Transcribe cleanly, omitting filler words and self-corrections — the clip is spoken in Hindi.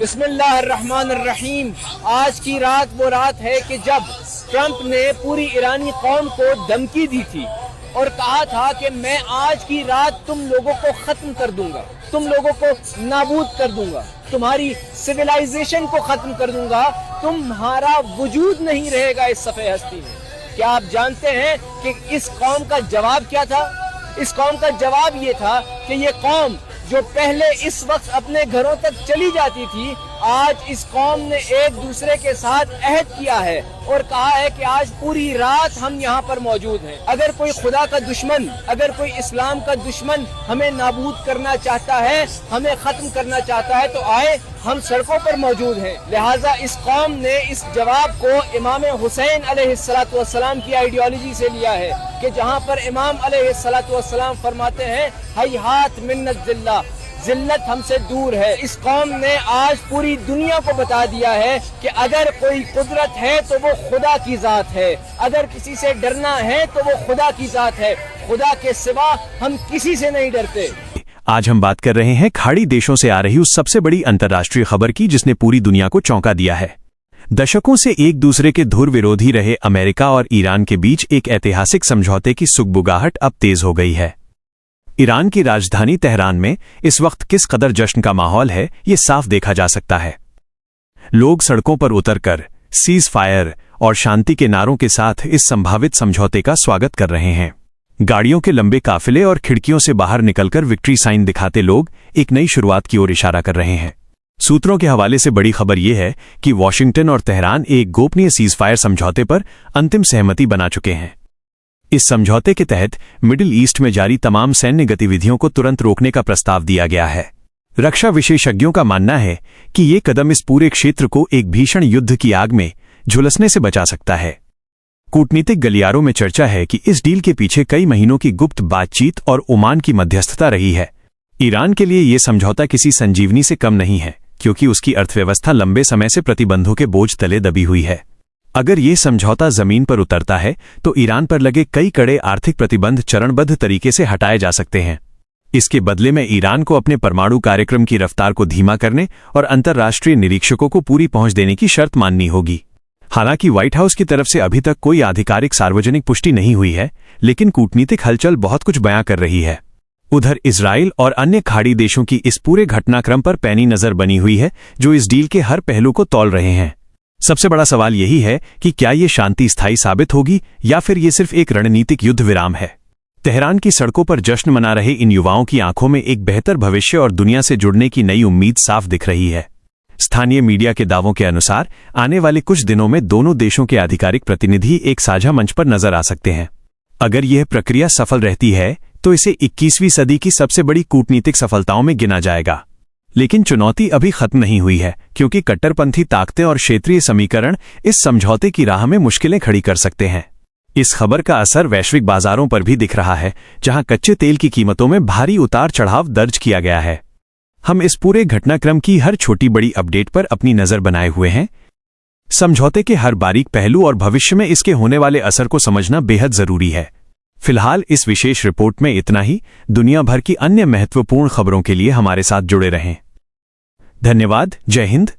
बिस्मिल्लाहिर्रहमानिर्रहीम। आज की रात वो रात है कि जब ट्रंप ने पूरी ईरानी कौम को धमकी दी थी और कहा था कि मैं आज की रात तुम लोगों को खत्म कर दूंगा, तुम लोगों को नाबूद कर दूंगा, तुम्हारी सिविलाइजेशन को खत्म कर दूंगा, तुम्हारा वजूद नहीं रहेगा इस सफ़े हस्ती में। क्या आप जानते हैं कि इस कौम का जवाब क्या था? इस कौम का जवाब ये था कि ये कौम जो पहले इस वक्त अपने घरों तक चली जाती थी, आज इस कौम ने एक दूसरे के साथ अहद किया है और कहा है कि आज पूरी रात हम यहाँ पर मौजूद हैं। अगर कोई खुदा का दुश्मन, अगर कोई इस्लाम का दुश्मन हमें नाबूद करना चाहता है, हमें खत्म करना चाहता है, तो आए, हम सड़कों पर मौजूद हैं। लिहाजा इस कौम ने इस जवाब को इमाम हुसैन अलैहिस्सलातु वस्सलाम की आइडियोलॉजी से लिया है कि जहाँ पर इमाम अलैहिस्सलातु वस्सलाम फरमाते हैं हैहात मिन्नत जिल्ला, जिल्लत हमसे दूर है। इस कौम ने आज पूरी दुनिया को बता दिया है कि अगर कोई कुदरत है तो वो खुदा की जात है, अगर किसी से डरना है तो वो खुदा की जात है, खुदा के सिवा हम किसी से नहीं डरते। आज हम बात कर रहे हैं खाड़ी देशों से आ रही उस सबसे बड़ी अंतर्राष्ट्रीय खबर की जिसने पूरी दुनिया को चौंका दिया है। दशकों से एक दूसरे के धुर विरोधी रहे अमेरिका और ईरान के बीच एक ऐतिहासिक समझौते की सुगबुगाहट अब तेज हो गई है। ईरान की राजधानी तेहरान में इस वक्त किस कदर जश्न का माहौल है, ये साफ देखा जा सकता है। लोग सड़कों पर उतरकर सीज फायर और शांति के नारों के साथ इस संभावित समझौते का स्वागत कर रहे हैं। गाड़ियों के लंबे काफिले और खिड़कियों से बाहर निकलकर विक्ट्री साइन दिखाते लोग एक नई शुरुआत की ओर इशारा कर रहे हैं। सूत्रों के हवाले से बड़ी खबर यह है कि वॉशिंगटन और तेहरान एक गोपनीय सीज फायर समझौते पर अंतिम सहमति बना चुके हैं। इस समझौते के तहत मिडिल ईस्ट में जारी तमाम सैन्य गतिविधियों को तुरंत रोकने का प्रस्ताव दिया गया है। रक्षा विशेषज्ञों का मानना है कि ये कदम इस पूरे क्षेत्र को एक भीषण युद्ध की आग में झुलसने से बचा सकता है। कूटनीतिक गलियारों में चर्चा है कि इस डील के पीछे कई महीनों की गुप्त बातचीत और ओमान की मध्यस्थता रही है। ईरान के लिए यह समझौता किसी संजीवनी से कम नहीं है, क्योंकि उसकी अर्थव्यवस्था लंबे समय से प्रतिबंधों के बोझ तले दबी हुई है। अगर ये समझौता जमीन पर उतरता है तो ईरान पर लगे कई कड़े आर्थिक प्रतिबंध चरणबद्ध तरीके से हटाए जा सकते हैं। इसके बदले में ईरान को अपने परमाणु कार्यक्रम की रफ्तार को धीमा करने और अंतर्राष्ट्रीय निरीक्षकों को पूरी पहुंच देने की शर्त माननी होगी। हालांकि व्हाइट हाउस की तरफ से अभी तक कोई आधिकारिक सार्वजनिक पुष्टि नहीं हुई है, लेकिन कूटनीतिक हलचल बहुत कुछ बयां कर रही है। उधर इजराइल और अन्य खाड़ी देशों की इस पूरे घटनाक्रम पर पैनी नजर बनी हुई है, जो इस डील के हर पहलू को तौल रहे हैं। सबसे बड़ा सवाल यही है कि क्या ये शांति स्थायी साबित होगी या फिर ये सिर्फ एक रणनीतिक युद्ध विराम है। तेहरान की सड़कों पर जश्न मना रहे इन युवाओं की आंखों में एक बेहतर भविष्य और दुनिया से जुड़ने की नई उम्मीद साफ दिख रही है। स्थानीय मीडिया के दावों के अनुसार आने वाले कुछ दिनों में दोनों देशों के आधिकारिक प्रतिनिधि एक साझा मंच पर नजर आ सकते हैं। अगर यह प्रक्रिया सफल रहती है तो इसे 21वीं सदी की सबसे बड़ी कूटनीतिक सफलताओं में गिना जाएगा। लेकिन चुनौती अभी खत्म नहीं हुई है, क्योंकि कट्टरपंथी ताकतें और क्षेत्रीय समीकरण इस समझौते की राह में मुश्किलें खड़ी कर सकते हैं। इस खबर का असर वैश्विक बाजारों पर भी दिख रहा है, जहां कच्चे तेल की कीमतों में भारी उतार चढ़ाव दर्ज किया गया है। हम इस पूरे घटनाक्रम की हर छोटी बड़ी अपडेट पर अपनी नजर बनाए हुए हैं। समझौते के हर बारीक पहलू और भविष्य में इसके होने वाले असर को समझना बेहद जरूरी है। फिलहाल इस विशेष रिपोर्ट में इतना ही। दुनिया भर की अन्य महत्वपूर्ण खबरों के लिए हमारे साथ जुड़े रहें। धन्यवाद। जय हिंद।